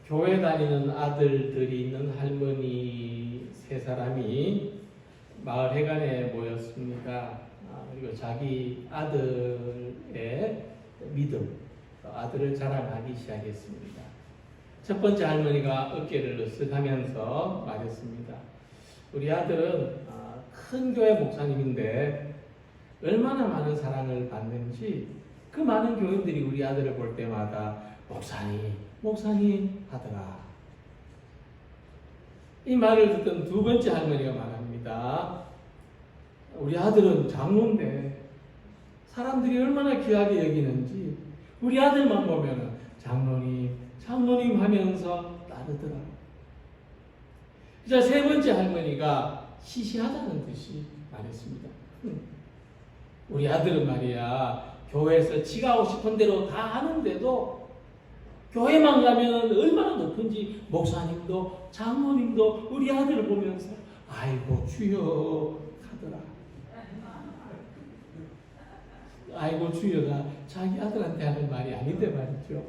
교회 다니는 아들들이 있는 할머니 세 사람이 마을 회관에 모였습니다. 그리고 자기 아들의 믿음, 아들을 자랑하기 시작했습니다. 첫 번째 할머니가 어깨를 으쓱하면서 말했습니다. 우리 아들은 큰 교회 목사님인데 얼마나 많은 사랑을 받는지 그 많은 교인들이 우리 아들을 볼 때마다 목사님 하더라. 이 말을 듣던 두 번째 할머니가 말합니다. 우리 아들은 장로인데 사람들이 얼마나 귀하게 여기는지 우리 아들만 보면 장로님 하면서 따르더라. 그자 세 번째 할머니가 시시하다는 듯이 말했습니다. 우리 아들은 말이야 교회에서 지가 하고 싶은 대로 다 하는데도 교회만 가면 얼마나 높은지 목사님도 장로님도 우리 아들을 보면서 아이고 주여 하더라. 아이고 주여가 자기 아들한테 하는 말이 아닌데 말이죠.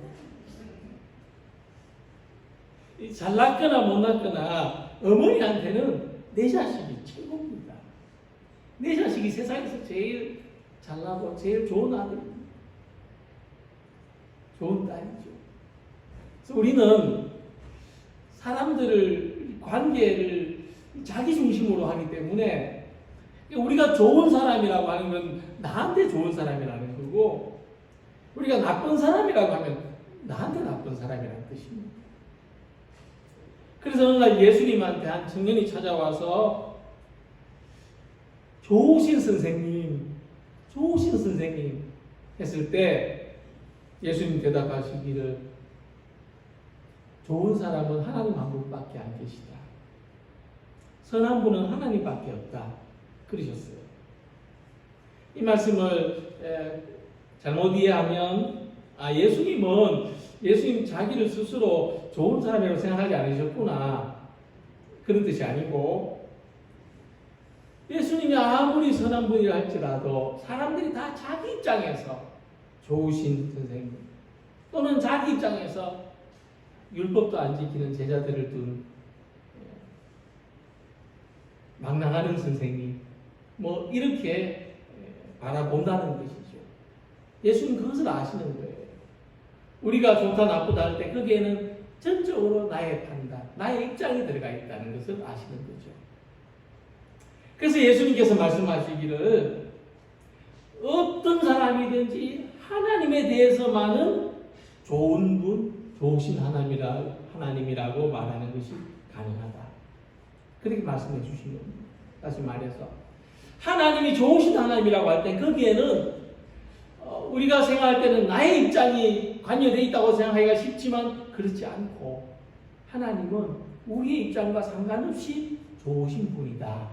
잘났거나 못났거나 어머니한테는 내 자식이 최고입니다. 내 자식이 세상에서 제일 잘나고 제일 좋은 아들입니다. 좋은 딸이죠. 그래서 우리는 사람들을 관계를 자기 중심으로 하기 때문에 우리가 좋은 사람이라고 하는 건 나한테 좋은 사람이라는 거고 우리가 나쁜 사람이라고 하면 나한테 나쁜 사람이라는 뜻입니다. 그래서 어느 날 예수님한테 한 청년이 찾아와서 좋으신 선생님 했을 때 예수님 대답하시기를 좋은 사람은 하나님 한 분밖에 안 계시다. 선한 분은 하나님밖에 없다. 그러셨어요. 이 말씀을 잘못 이해하면 예수님 자기를 스스로 좋은 사람이라고 생각하지 않으셨구나. 그런 뜻이 아니고 예수님이 아무리 선한 분이라 할지라도 사람들이 다 자기 입장에서 좋으신 선생님 또는 자기 입장에서 율법도 안 지키는 제자들을 둔 막 나가는 선생님 이렇게 바라본다는 것이죠. 예수님 그것을 아시는 거예요. 우리가 좋다 나쁘다 할 때 거기에는 전적으로 나의 판단, 나의 입장이 들어가 있다는 것을 아시는 거죠. 그래서 예수님께서 말씀하시기를 어떤 사람이든지 하나님에 대해서만은 좋은 분, 좋으신 하나님이라고 말하는 것이 가능하다. 그렇게 말씀해 주시는 겁니다. 다시 말해서 하나님이 좋으신 하나님이라고 할 때 거기에는 우리가 생각할 때는 나의 입장이 관여되어 있다고 생각하기가 쉽지만 그렇지 않고 하나님은 우리의 입장과 상관없이 좋으신 분이다.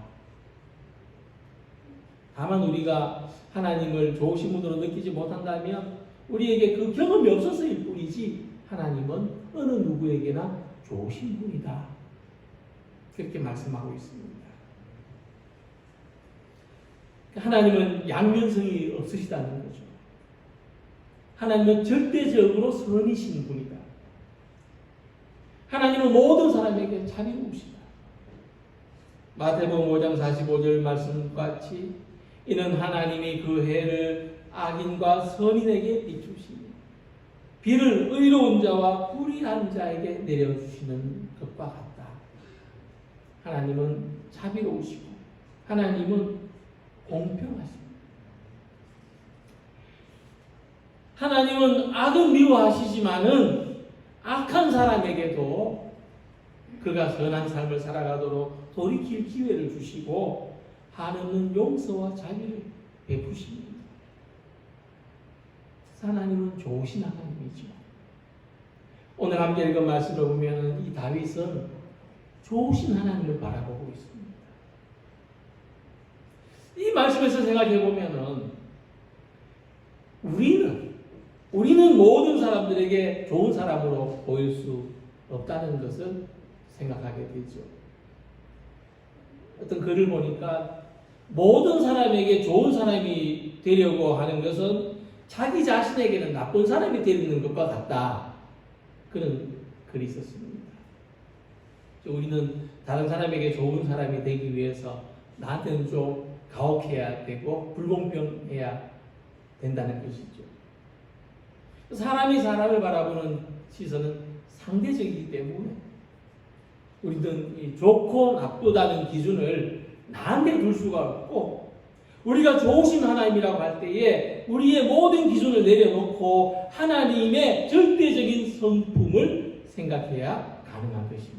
다만 우리가 하나님을 좋으신 분으로 느끼지 못한다면 우리에게 그 경험이 없어서일 뿐이지 하나님은 어느 누구에게나 좋으신 분이다. 그렇게 말씀하고 있습니다. 하나님은 양면성이 없으시다는 거죠. 하나님은 절대적으로 선이신 분이다. 하나님은 모든 사람에게 자비로우시다. 마태복음 5장 45절 말씀같이 이는 하나님이 그 해를 악인과 선인에게 비추시니 비를 의로운 자와 불의한 자에게 내려주시는 것과 같다. 하나님은 자비로우시고 하나님은 공평하십니다. 하나님은 악은 미워하시지만은 악한 사람에게도 그가 선한 삶을 살아가도록 돌이킬 기회를 주시고 한없는 용서와 자비를 베푸십니다. 하나님은 좋으신 하나님이죠. 오늘 함께 읽은 말씀을 보면 이 다윗은 좋으신 하나님을 바라보고 있습니다. 이 말씀에서 생각해 보면은 우리는 모든 사람들에게 좋은 사람으로 보일 수 없다는 것을 생각하게 되죠. 어떤 글을 보니까 모든 사람에게 좋은 사람이 되려고 하는 것은 자기 자신에게는 나쁜 사람이 되는 것과 같다. 그런 글이 있었습니다. 우리는 다른 사람에게 좋은 사람이 되기 위해서 나한테는 좀 가혹해야 되고 불공평해야 된다는 것이죠. 사람이 사람을 바라보는 시선은 상대적이기 때문에 우리는 이 좋고 나쁘다는 기준을 나한테 둘 수가 없고, 우리가 좋으신 하나님이라고 할 때에 우리의 모든 기준을 내려놓고 하나님의 절대적인 성품을 생각해야 가능한 것입니다.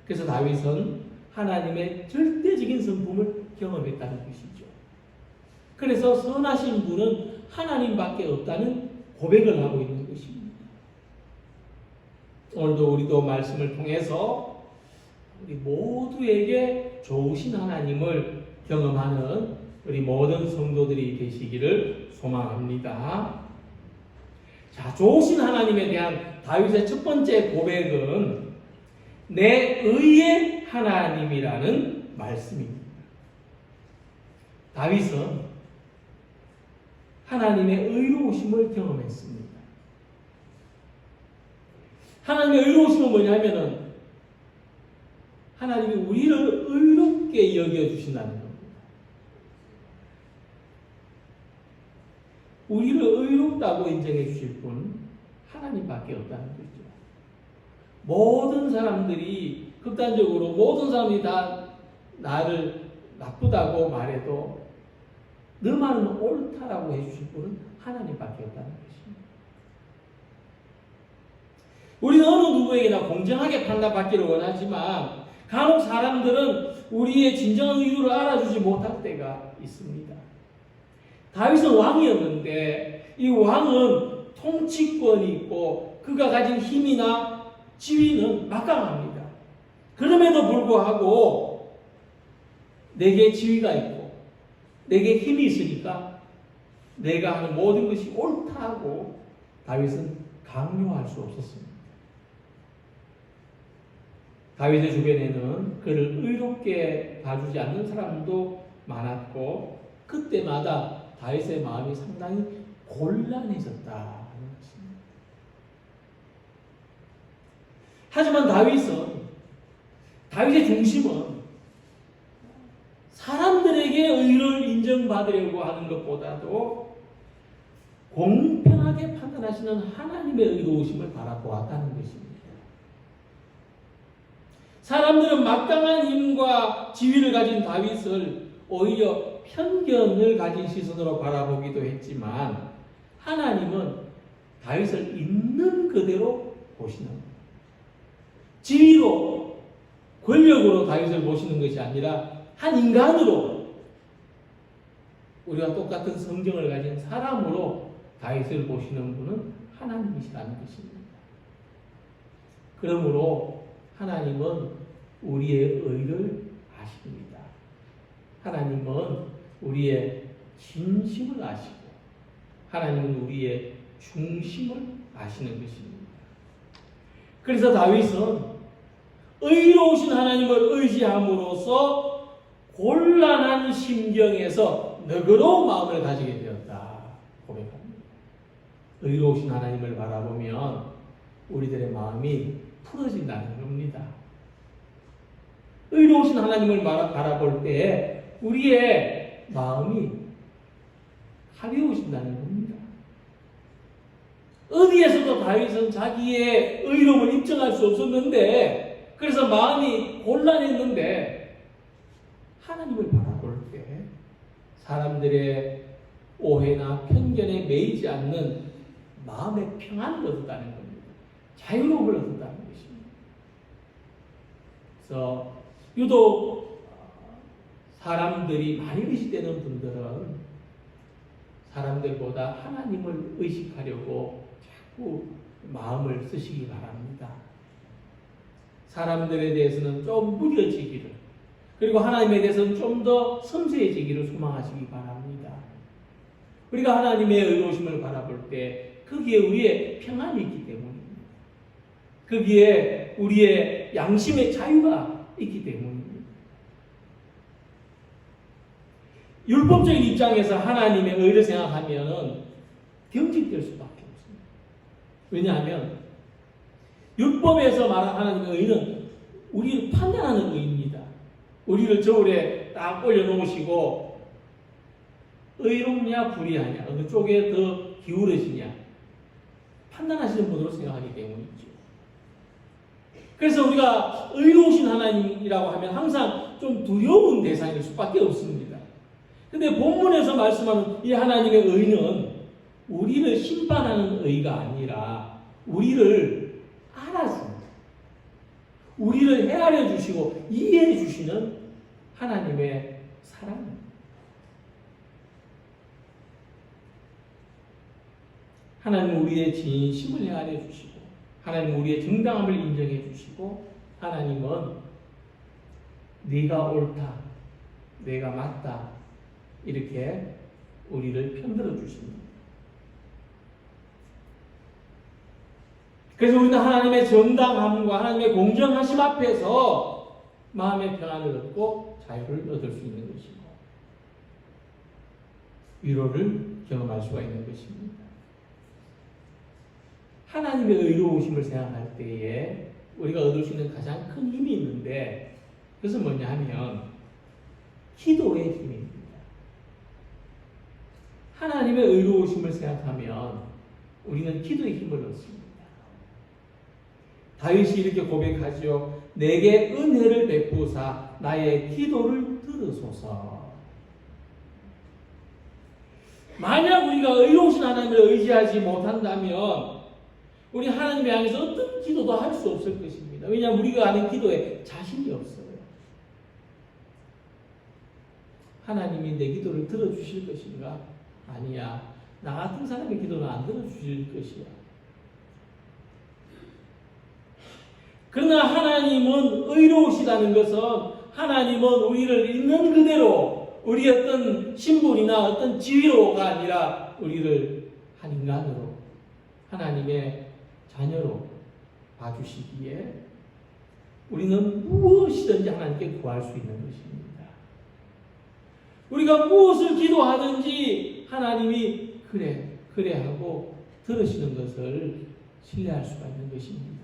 그래서 다윗은 하나님의 절대적인 성품을 경험했다는 것이죠. 그래서 선하신 분은 하나님밖에 없다는 고백을 하고 있는 것입니다. 오늘도 우리도 말씀을 통해서 우리 모두에게 좋으신 하나님을 경험하는 우리 모든 성도들이 되시기를 소망합니다. 자, 좋으신 하나님에 대한 다윗의 첫 번째 고백은 내 의의 하나님이라는 말씀입니다. 다윗은 하나님의 의로우심을 경험했습니다. 하나님의 의로우심은 뭐냐면은 하나님이 우리를 의롭게 여겨주신다는 겁니다. 우리를 의롭다고 인정해 주실 분 하나님밖에 없다는 거죠. 모든 사람들이 극단적으로 모든 사람들이 다 나를 나쁘다고 말해도 너만은 옳다라고 해주실 분은 하나님밖에 없다는 것입니다. 우리는 어느 누구에게나 공정하게 판단받기를 원하지만 간혹 사람들은 우리의 진정한 의도를 알아주지 못할 때가 있습니다. 다윗은 왕이었는데 이 왕은 통치권이 있고 그가 가진 힘이나 지위는 막강합니다. 그럼에도 불구하고 내게 지위가 있고 내게 힘이 있으니까 내가 하는 모든 것이 옳다고 다윗은 강요할 수 없었습니다. 다윗의 주변에는 그를 의롭게 봐주지 않는 사람도 많았고 그때마다 다윗의 마음이 상당히 곤란해졌다는 것입니다. 하지만 다윗의 중심은 사람들에게 의를 인정받으려고 하는 것보다도 공평하게 판단하시는 하나님의 의로우심을 바라보았다는 것입니다. 사람들은 막강한 힘과 지위를 가진 다윗을 오히려 편견을 가진 시선으로 바라보기도 했지만 하나님은 다윗을 있는 그대로 보시는 거예요. 지위로 권력으로 다윗을 보시는 것이 아니라 한 인간으로 우리가 똑같은 성정을 가진 사람으로 다윗을 보시는 분은 하나님이시라는 것입니다. 그러므로 하나님은 우리의 의를 아십니다. 하나님은 우리의 진심을 아시고 하나님은 우리의 중심을 아시는 것입니다. 그래서 다윗은 의로우신 하나님을 의지함으로써 곤란한 심경에서 너그러운 마음을 가지게 되었다 고백합니다. 의로우신 하나님을 바라보면 우리들의 마음이 풀어진다는 겁니다. 의로우신 하나님을 바라볼 때 우리의 마음이 가벼우신다는 겁니다. 어디에서도 다윗은 자기의 의로움을 입증할 수 없었는데 그래서 마음이 곤란했는데 하나님을 바라볼 때 사람들의 오해나 편견에 매이지 않는 마음의 평안을 얻었다는 겁니다. 자유로움을 얻었다는 것입니다. 그래서 유독 사람들이 많이 의식되는 분들은 사람들보다 하나님을 의식하려고 자꾸 마음을 쓰시기 바랍니다. 사람들에 대해서는 좀 무뎌지기를, 그리고 하나님에 대해서는 좀 더 섬세해지기를 소망하시기 바랍니다. 우리가 하나님의 의로우심을 바라볼 때 거기에 우리의 평안이 있기 때문입니다. 거기에 우리의 양심의 자유가 있기 때문입니다. 율법적인 입장에서 하나님의 의를 생각하면 경직될 수밖에 없습니다. 왜냐하면 율법에서 말하는 하나님의 의는 우리를 판단하는 의입니다. 우리를 저울에 딱 올려놓으시고 의롭냐 불의하냐 어느 쪽에 더 기울어지냐 판단하시는 분으로 생각하기 때문이죠. 그래서 우리가 의로우신 하나님이라고 하면 항상 좀 두려운 대상일 수밖에 없습니다. 근데 본문에서 말씀하는 이 하나님의 의는 우리를 심판하는 의가 아니라 우리를 알아줍니다. 우리를 헤아려 주시고 이해해 주시는 하나님의 사랑입니다. 하나님은 우리의 진심을 헤아려 주시고 하나님은 우리의 정당함을 인정해 주시고 하나님은 네가 옳다, 내가 맞다 이렇게 우리를 편들어 주십니다. 그래서 우리는 하나님의 정당함과 하나님의 공정하심 앞에서 마음의 평안을 얻고 자유를 얻을 수 있는 것이고 위로를 경험할 수가 있는 것입니다. 하나님의 의로우심을 생각할 때에 우리가 얻을 수 있는 가장 큰 힘이 있는데 그것은 뭐냐 하면 기도의 힘입니다. 하나님의 의로우심을 생각하면 우리는 기도의 힘을 얻습니다. 다윗이 이렇게 고백하죠. 내게 은혜를 베푸사 나의 기도를 들으소서. 만약 우리가 의로우신 하나님을 의지하지 못한다면 우리 하나님을 향해서 어떤 기도도 할 수 없을 것입니다. 왜냐하면 우리가 하는 기도에 자신이 없어요. 하나님이 내 기도를 들어주실 것인가? 아니야. 나 같은 사람의 기도는 안 들어주실 것이야. 그러나 하나님은 의로우시다는 것은 하나님은 우리를 있는 그대로 우리 어떤 신분이나 어떤 지위로가 아니라 우리를 한 인간으로 하나님의 자녀로 봐주시기에 우리는 무엇이든지 하나님께 구할 수 있는 것입니다. 우리가 무엇을 기도하든지 하나님이 그래 하고 들으시는 것을 신뢰할 수가 있는 것입니다.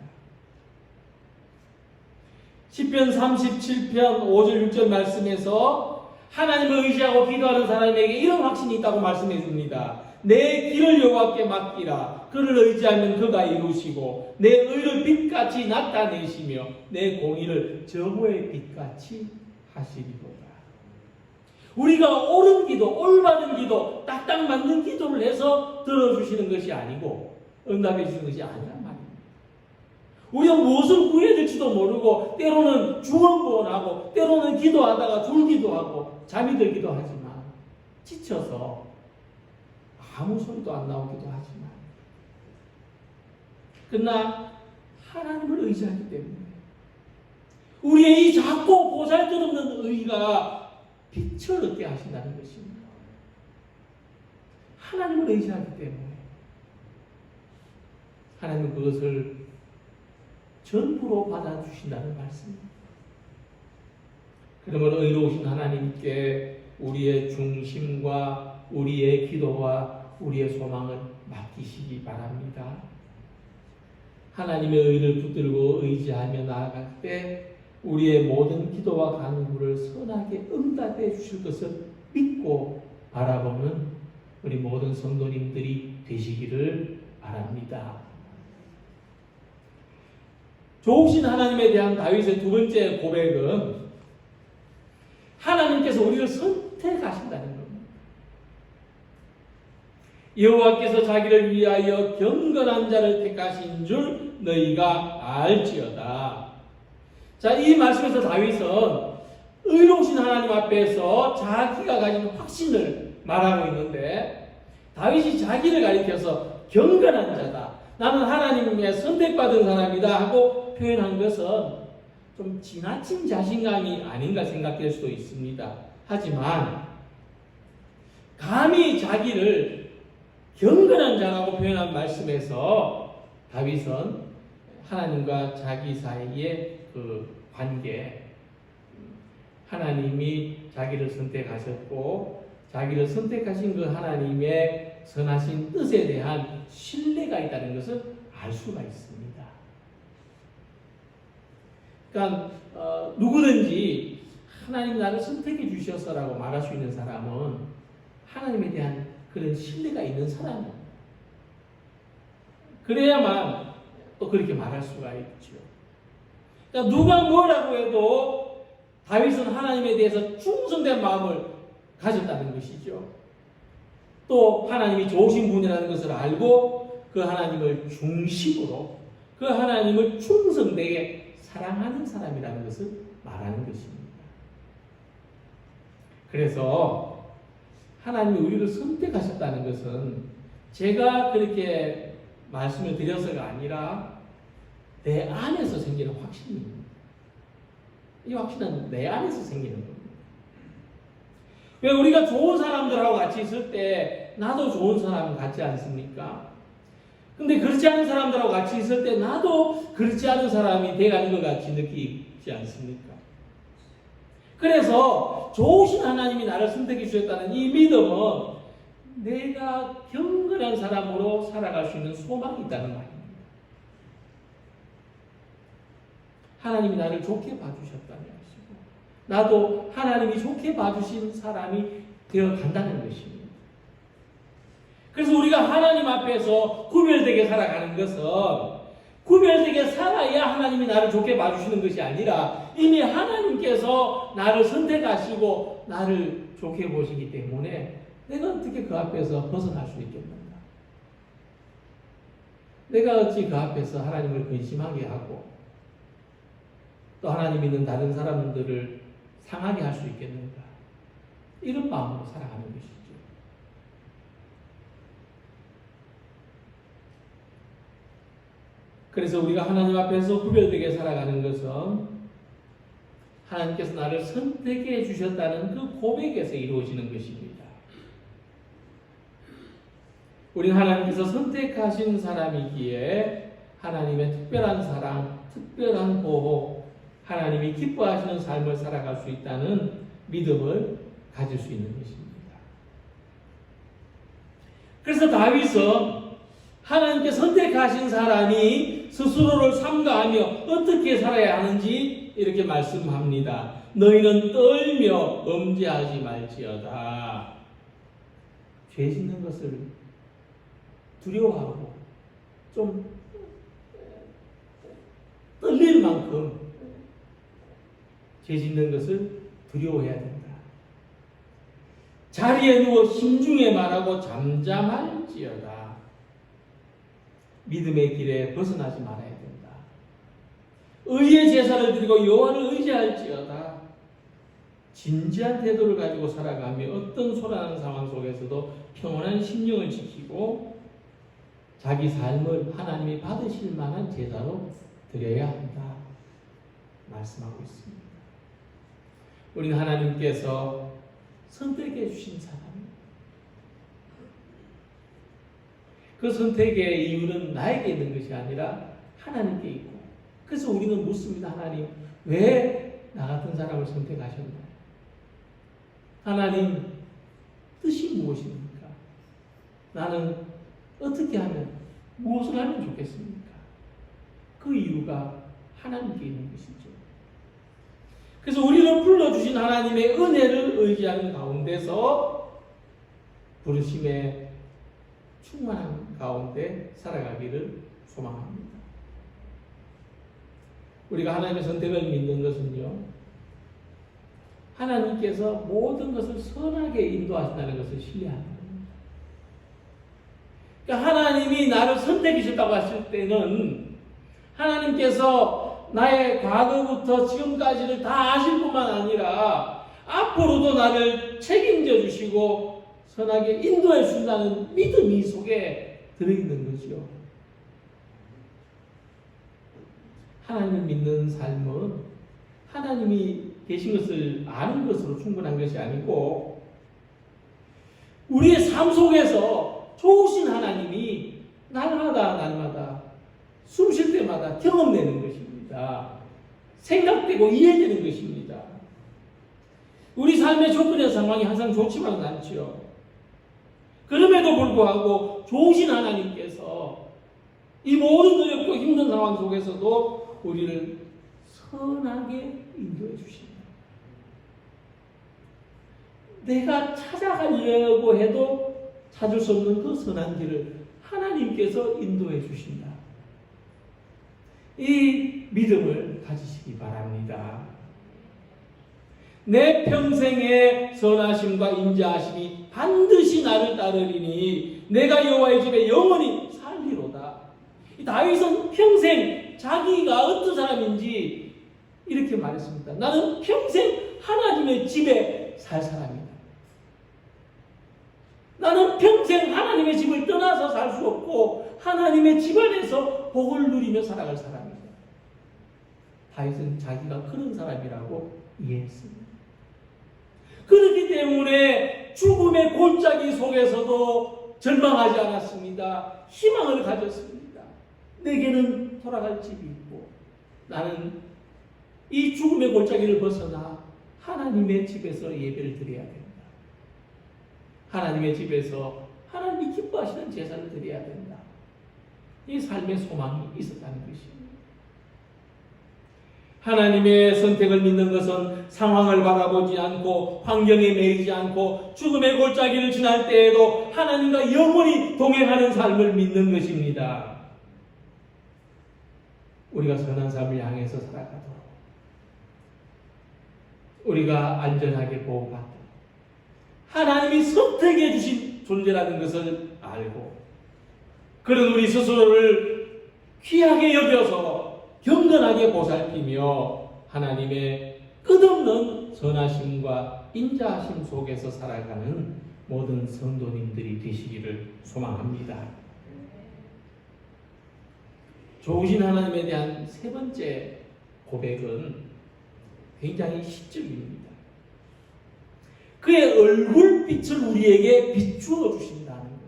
시편 37편 5절 6절 말씀에서 하나님을 의지하고 기도하는 사람에게 이런 확신이 있다고 말씀해 줍니다. 내 길을 여호와께 맡기라. 그를 의지하면 그가 이루시고 내 의를 빛같이 나타내시며 내 공의를 저고의 빛같이 하시리로다. 우리가 옳은 기도, 올바른 기도, 딱딱 맞는 기도를 해서 들어주시는 것이 아니고 응답해 주시는 것이 아니란 말입니다. 우리가 무엇을 구해야 될지도 모르고 때로는 중언부언하고 때로는 기도하다가 졸기도 하고 잠이 들기도 하지만 지쳐서 아무 소리도 안 나오기도 하지만 그러나 하나님을 의지하기 때문에 우리의 이 작고 보잘것없는 의가 빛을 얻게 하신다는 것입니다. 하나님을 의지하기 때문에 하나님은 그것을 전부로 받아주신다는 말씀입니다. 그러므로 의로우신 하나님께 우리의 중심과 우리의 기도와 우리의 소망을 맡기시기 바랍니다. 하나님의 의를 붙들고 의지하며 나아갈 때 우리의 모든 기도와 간구를 선하게 응답해 주실 것을 믿고 바라보는 우리 모든 성도님들이 되시기를 바랍니다. 좋으신 하나님에 대한 다윗의 두 번째 고백은 하나님께서 우리를 선택하신다는 겁니다. 여호와께서 자기를 위하여 경건한 자를 택하신 줄 너희가 알지어다. 자, 이 말씀에서 다윗은 의로우신 하나님 앞에서 자기가 가진 확신을 말하고 있는데 다윗이 자기를 가리켜서 경건한 자다. 나는 하나님의 선택받은 사람이다 하고 표현한 것은 좀 지나친 자신감이 아닌가 생각될 수도 있습니다. 하지만 감히 자기를 경건한 자라고 표현한 말씀에서 다윗은 하나님과 자기 사이의 그 관계, 하나님이 자기를 선택하셨고 자기를 선택하신 그 하나님의 선하신 뜻에 대한 신뢰가 있다는 것을 알 수가 있습니다. 그러니까 누구든지 하나님 나를 선택해 주셔서라고 말할 수 있는 사람은 하나님에 대한 그런 신뢰가 있는 사람입니다. 그래야만 또 그렇게 말할 수가 있죠. 그러니까 누가 뭐라고 해도 다윗은 하나님에 대해서 충성된 마음을 가졌다는 것이죠. 또 하나님이 좋으신 분이라는 것을 알고 그 하나님을 중심으로 그 하나님을 충성되게 사랑하는 사람이라는 것을 말하는 것입니다. 그래서 하나님이 우리를 선택하셨다는 것은 제가 그렇게 말씀을 드려서가 아니라 내 안에서 생기는 확신입니다. 이 확신은 내 안에서 생기는 겁니다. 왜 우리가 좋은 사람들하고 같이 있을 때 나도 좋은 사람 같지 않습니까? 근데 그렇지 않은 사람들하고 같이 있을 때 나도 그렇지 않은 사람이 돼가는 것 같이 느끼지 않습니까? 그래서 좋으신 하나님이 나를 선택해 주셨다는 이 믿음은 내가 경건한 사람으로 살아갈 수 있는 소망이 있다는 말입니다. 하나님이 나를 좋게 봐주셨다는 것이고 나도 하나님이 좋게 봐주신 사람이 되어간다는 것입니다. 그래서 우리가 하나님 앞에서 구별되게 살아가는 것은 구별되게 살아야 하나님이 나를 좋게 봐주시는 것이 아니라 이미 하나님께서 나를 선택하시고 나를 좋게 보시기 때문에 내가 어떻게 그 앞에서 벗어날 수 있겠는가? 내가 어찌 그 앞에서 하나님을 근심하게 하고 또 하나님 있는 다른 사람들을 상하게 할 수 있겠는가? 이런 마음으로 살아가는 것이죠. 그래서 우리가 하나님 앞에서 구별되게 살아가는 것은 하나님께서 나를 선택해 주셨다는 그 고백에서 이루어지는 것입니다. 우리는 하나님께서 선택하신 사람이기에 하나님의 특별한 사랑, 특별한 보호, 하나님이 기뻐하시는 삶을 살아갈 수 있다는 믿음을 가질 수 있는 것입니다. 그래서 다윗은 하나님께 선택하신 사람이 스스로를 삼가하며 어떻게 살아야 하는지 이렇게 말씀합니다. 너희는 떨며 엄지하지 말지어다. 죄 짓는 것을 두려워하고 좀 떨릴 만큼 죄 짓는 것을 두려워해야 된다. 자리에 누워 심중에 말하고 잠잠할지어다. 믿음의 길에 벗어나지 말아야 된다. 의의 제사를 드리고 여호와를 의지할지어다. 진지한 태도를 가지고 살아가며 어떤 소란한 상황 속에서도 평온한 심령을 지키고 자기 삶을 하나님이 받으실 만한 제사로 드려야 한다. 말씀하고 있습니다. 우리는 하나님께서 선택해 주신 사람, 그 선택의 이유는 나에게 있는 것이 아니라 하나님께 있고, 그래서 우리는 묻습니다. 하나님, 왜 나 같은 사람을 선택하셨나요? 하나님 뜻이 무엇입니까? 나는 어떻게 하면, 무엇을 하면 좋겠습니까? 그 이유가 하나님께 있는 것이죠. 그래서 우리를 불러주신 하나님의 은혜를 의지하는 가운데서 부르심에 충만한 가운데 살아가기를 소망합니다. 우리가 하나님의 선택을 믿는 것은요, 하나님께서 모든 것을 선하게 인도하신다는 것을 신뢰하는 겁니다. 그러니까 하나님이 나를 선택해 주셨다고 하실 때는 하나님께서 나의 과거부터 지금까지를 다 아실 뿐만 아니라 앞으로도 나를 책임져 주시고 선하게 인도해 준다는 믿음이 속에 들어있는 거죠. 하나님을 믿는 삶은 하나님이 계신 것을 아는 것으로 충분한 것이 아니고 우리의 삶 속에서 좋으신 하나님이 날마다 숨 쉴 때마다 경험되는 것입니다. 생각되고 이해되는 것입니다. 우리 삶의 조건의 상황이 항상 좋지만은 않지요. 그럼에도 불구하고 좋으신 하나님께서 이 모든 어렵고 힘든 상황 속에서도 우리를 선하게 인도해 주신다. 내가 찾아가려고 해도 찾을 수 없는 그 선한 길을 하나님께서 인도해 주신다. 이 믿음을 가지시기 바랍니다. 내 평생의 선하심과 인자하심이 반드시 나를 따르리니 내가 여호와의 집에 영원히 살리로다. 다윗은 평생 자기가 어떤 사람인지 이렇게 말했습니다. 나는 평생 하나님의 집에 살 사람이다. 나는 평생 하나님의 집을 떠나서 살 수 없고 하나님의 집 안에서 복을 누리며 살아갈 사람이다. 다윗은 자기가 그런 사람이라고 이해했습니다. 그렇기 때문에 죽음의 골짜기 속에서도 절망하지 않았습니다. 희망을 가졌습니다. 내게는 돌아갈 집이 있고 나는 이 죽음의 골짜기를 벗어나 하나님의 집에서 예배를 드려야 된다. 하나님의 집에서 하나님이 기뻐하시는 제사를 드려야 된다. 이 삶의 소망이 있었다는 것입니다. 하나님의 선택을 믿는 것은 상황을 바라보지 않고 환경에 매이지 않고 죽음의 골짜기를 지날 때에도 하나님과 영원히 동행하는 삶을 믿는 것입니다. 우리가 선한 삶을 향해서 살아가도록 우리가 안전하게 보호받도록 하나님이 선택해 주신 존재라는 것을 알고 그런 우리 스스로를 귀하게 여겨서 경건하게 보살피며 하나님의 끝없는 선하심과 인자하심 속에서 살아가는 모든 성도님들이 되시기를 소망합니다. 좋으신 하나님에 대한 세 번째 고백은 굉장히 시적입니다. 그의 얼굴빛을 우리에게 비추어 주신다는 겁니다.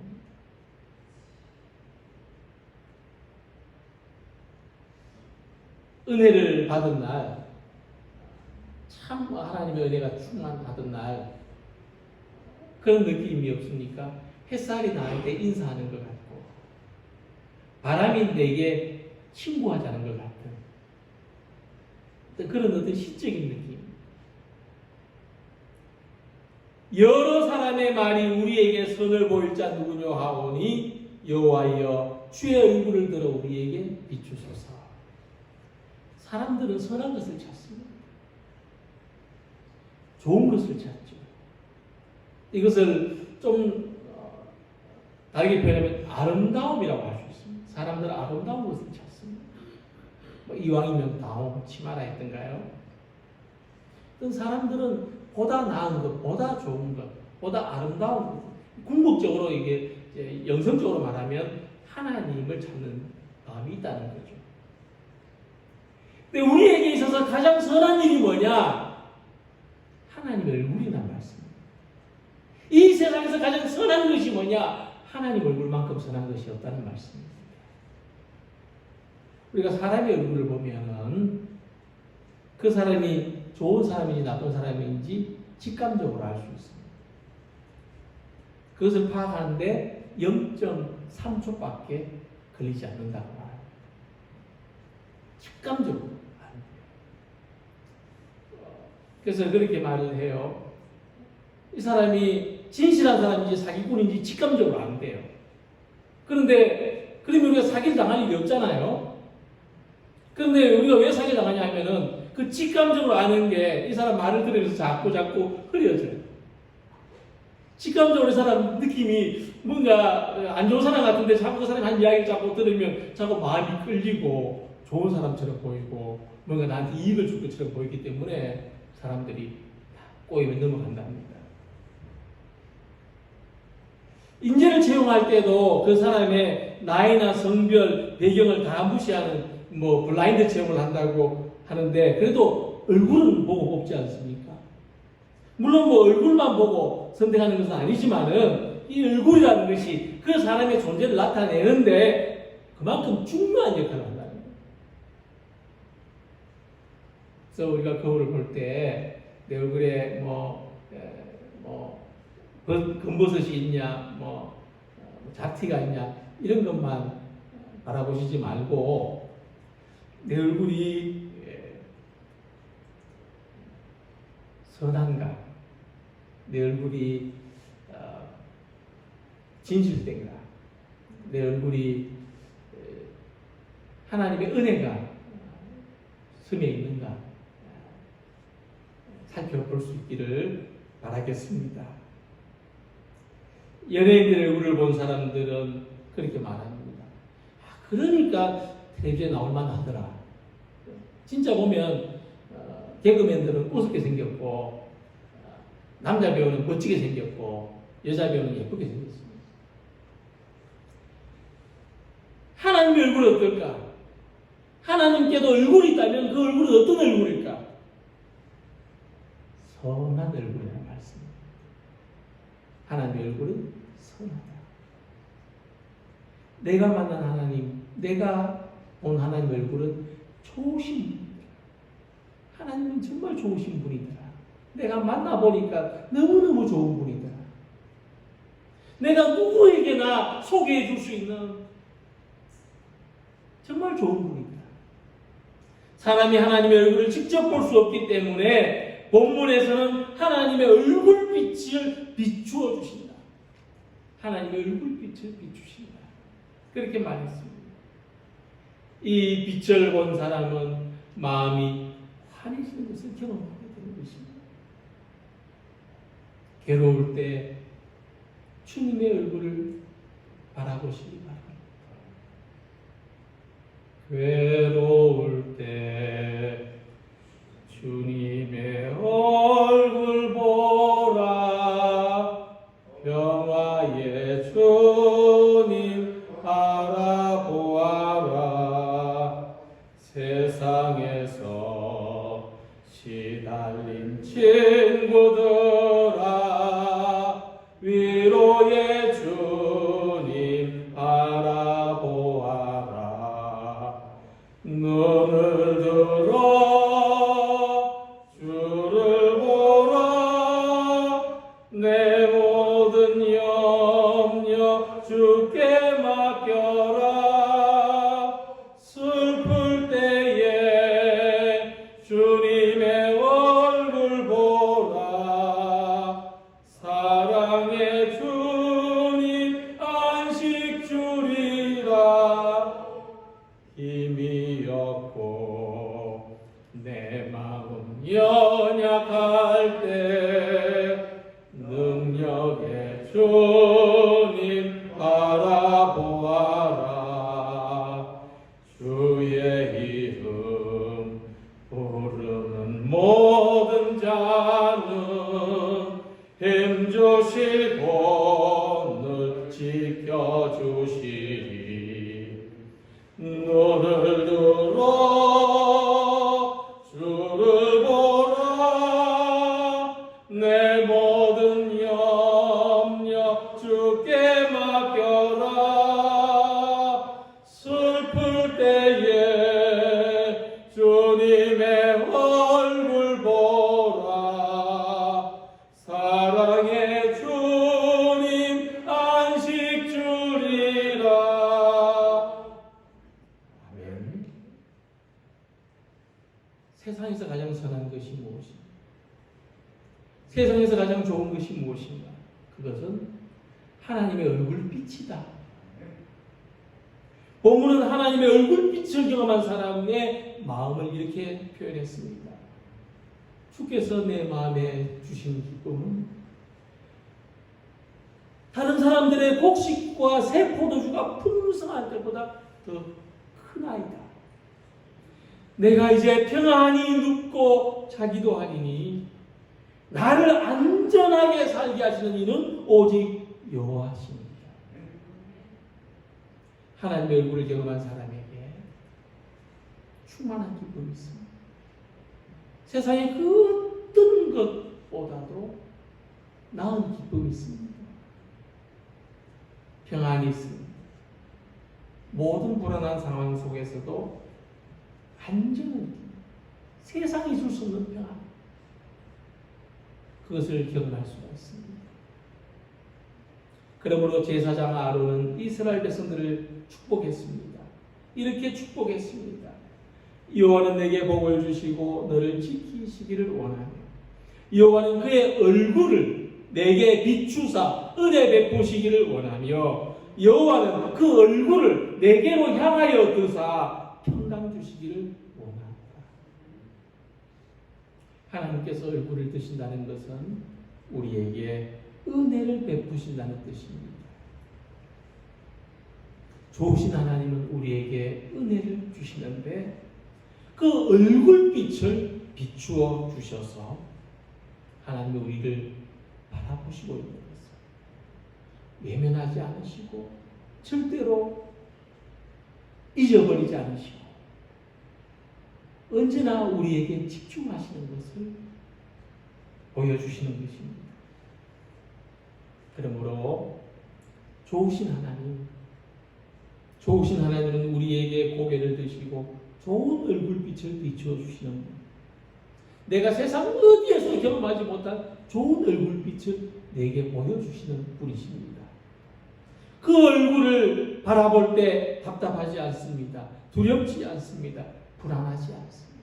은혜를 받은 날, 참 하나님의 은혜가 충만받은 날 그런 느낌이 없습니까? 햇살이 나한테 인사하는 것 같고 바람이 내게 친구하자는 것 같은 그런 어떤 시적인 느낌. 여러 사람의 말이 우리에게 선을 보일 자 누구냐 하오니 여호와여 주의 얼굴을 들어 우리에게 비추소서. 사람들은 선한 것을 찾습니다. 좋은 것을 찾죠. 이것을 좀 다르게 표현하면 아름다움이라고 할 수 있습니다. 사람들은 아름다운 것을 찾습니다. 이왕이면 다홍 치마라 했던가요? 어떤 사람들은 보다 나은 것, 보다 좋은 것, 보다 아름다운 것. 궁극적으로 이게 이제 영성적으로 말하면 하나님을 찾는 마음이 있다는 거죠. 근데 우리에게 있어서 가장 선한 일이 뭐냐? 하나님의 얼굴이란 말씀입니다. 이 세상에서 가장 선한 것이 뭐냐? 하나님 얼굴만큼 선한 것이 없다는 말씀입니다. 우리가 사람의 얼굴을 보면은 그 사람이 좋은 사람인지 나쁜 사람인지 직감적으로 알 수 있습니다. 그것을 파악하는데 0.3초밖에 걸리지 않는다고 말합니다. 직감적으로. 그래서 그렇게 말을 해요. 이 사람이 진실한 사람인지 사기꾼인지 직감적으로 안 돼요. 그런데 그러면 우리가 사기를 당할 일이 없잖아요. 그런데 우리가 왜 사기를 당하냐 하면은 그 직감적으로 아는 게 이 사람 말을 들으면서 자꾸 흐려져요. 직감적으로 이 사람 느낌이 뭔가 안 좋은 사람 같은데 자꾸 그 사람이 한 이야기를 자꾸 들으면 자꾸 마음이 끌리고 좋은 사람처럼 보이고 뭔가 나한테 이익을 줄 것처럼 보이기 때문에 사람들이 꼬임에 넘어간답니다. 인재를 채용할 때도 그 사람의 나이나 성별, 배경을 다 무시하는 블라인드 채용을 한다고 하는데 그래도 얼굴은 보고 뽑지 않습니까? 물론 얼굴만 보고 선택하는 것은 아니지만은 이 얼굴이라는 것이 그 사람의 존재를 나타내는데 그만큼 중요한 역할을 한다는 거예요. 그래서 우리가 거울을 볼 때 내 얼굴에 검버섯이 있냐, 잡티가 있냐 이런 것만 바라보시지 말고 내 얼굴이 선한가? 내 얼굴이 진실된가? 내 얼굴이 하나님의 은혜가 스며 있는가? 살펴볼 수 있기를 바라겠습니다. 연예인들의 얼굴을 본 사람들은 그렇게 말합니다. 그러니까 텔레비전에 나올 만하더라. 진짜 보면 개그맨들은 우습게 생겼고 남자 배우는 멋지게 생겼고 여자 배우는 예쁘게 생겼습니다. 하나님의 얼굴은 어떨까? 하나님께도 얼굴이 있다면 그 얼굴은 어떤 얼굴일까? 선한 얼굴이라는 말씀입니다. 하나님의 얼굴은 선하다. 내가 만난 하나님, 내가 본 하나님의 얼굴은 좋으신 분이다. 하나님은 정말 좋으신 분이더라. 내가 만나보니까 너무너무 좋은 분이더라. 내가 누구에게나 소개해 줄 수 있는 정말 좋은 분이더라. 사람이 하나님의 얼굴을 직접 볼 수 없기 때문에 본문에서는 하나님의 얼굴빛을 비추어 주신다. 하나님의 얼굴빛을 비추신다. 그렇게 말했습니다. 이 빛을 본 사람은 마음이 환해지는 것을 경험하게 되는 것입니다. 괴로울 때 주님의 얼굴을 바라보시기 바랍니다. 괴로울 때 주님의 얼굴 보라. 평화의 주님 바라보아라. 세상에서 시달린 친구들아, 위로의 주님 바라보아라. 눈을 들어 주를 보라. 내 모든 염려 주께 맡겨라. 슬플 때에 주님의 얼굴 보라. 사랑의 주님 안식 주리라. 힘이 없고 내 마음 연약할 때 능력의 주님 바라보아라. 주의 이름 부르는 모든 자는 힘주시고 늘 지켜주시리. 눈을 들어 주를 보라. 내 모든 염려 주께 맡겨라. 슬플 때에 주님의 얼굴 보라. 사랑의 주님 안식 주리라. 아멘. 세상에서 가장 선한 것이 무엇인가? 세상에서 가장 좋은 것이 무엇인가? 그것은 하나님의 얼굴빛이다. 본문은 하나님의 얼굴빛을 경험한 사람의 마음을 이렇게 표현했습니다. 주께서 내 마음에 주신 기쁨은 다른 사람들의 곡식과 새 포도주가 풍성할 때보다 더 크나이다. 내가 이제 평안히 눕고 자기도 하리니 나를 안전하게 살게 하시는 이는 오직 여호와시니라. 하나님의 얼굴을 경험한 사람에게 충만한 기쁨이 있습니다. 세상의 그 어떤 것보다도 나은 기쁨이 있습니다. 평안이 있습니다. 모든 불안한 상황 속에서도 안전한 기쁨, 세상이 줄 수 없는 평안, 그것을 경험할 수가 있습니다. 그러므로 제사장 아론은 이스라엘 백성들을 축복했습니다. 이렇게 축복했습니다. 여호와는 내게 복을 주시고 너를 지키시기를 원하며 여호와는 그의 얼굴을 내게 비추사 은혜 베푸시기를 원하며 여호와는 그 얼굴을 내게로 향하여 드사 평강 주시기를 원한다. 하나님께서 얼굴을 드신다는 것은 우리에게 은혜를 베푸신다는 뜻입니다. 좋으신 하나님은 우리에게 은혜를 주시는데 그 얼굴빛을 비추어 주셔서 하나님은 우리를 바라보시고 있는 것을 외면하지 않으시고 절대로 잊어버리지 않으시고 언제나 우리에게 집중하시는 것을 보여주시는 것입니다. 그러므로 좋으신 하나님은 우리에게 고개를 드시고 좋은 얼굴빛을 비추어 주시는 분. 내가 세상 어디에서 경험하지 못한 좋은 얼굴빛을 내게 보여주시는 분이십니다. 그 얼굴을 바라볼 때 답답하지 않습니다. 두렵지 않습니다. 불안하지 않습니다.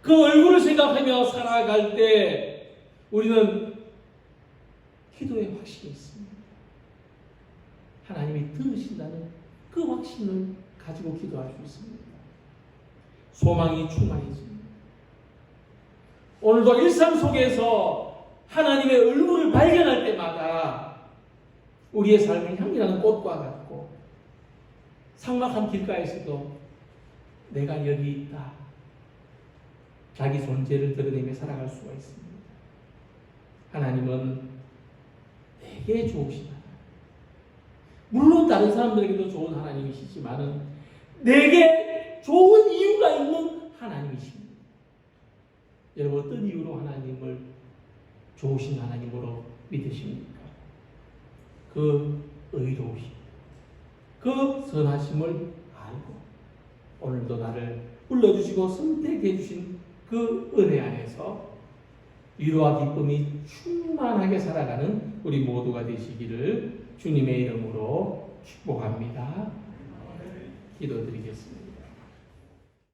그 얼굴을 생각하며 살아갈 때 우리는 기도의 확신이 있습니다. 하나님이 들으신다는 그 확신을 가지고 기도할 수 있습니다. 소망이 충만해집니다. 오늘도 일상 속에서 하나님의 얼굴을 발견할 때마다 우리의 삶은 향기나는 꽃과 같고 삭막한 길가에서도 내가 여기 있다. 자기 존재를 드러내며 살아갈 수가 있습니다. 하나님은 되게 좋으신 하나님. 물론 다른 사람들에게도 좋은 하나님이시지만은 내게 좋은 이유가 있는 하나님이십니다. 여러분 어떤 이유로 하나님을 좋으신 하나님으로 믿으십니까? 그 의로우심, 그 선하심을 알고 오늘도 나를 불러주시고 선택해 주신 그 은혜 안에서 위로와 기쁨이 충만하게 살아가는 우리 모두가 되시기를 주님의 이름으로 축복합니다. 기도드리겠습니다.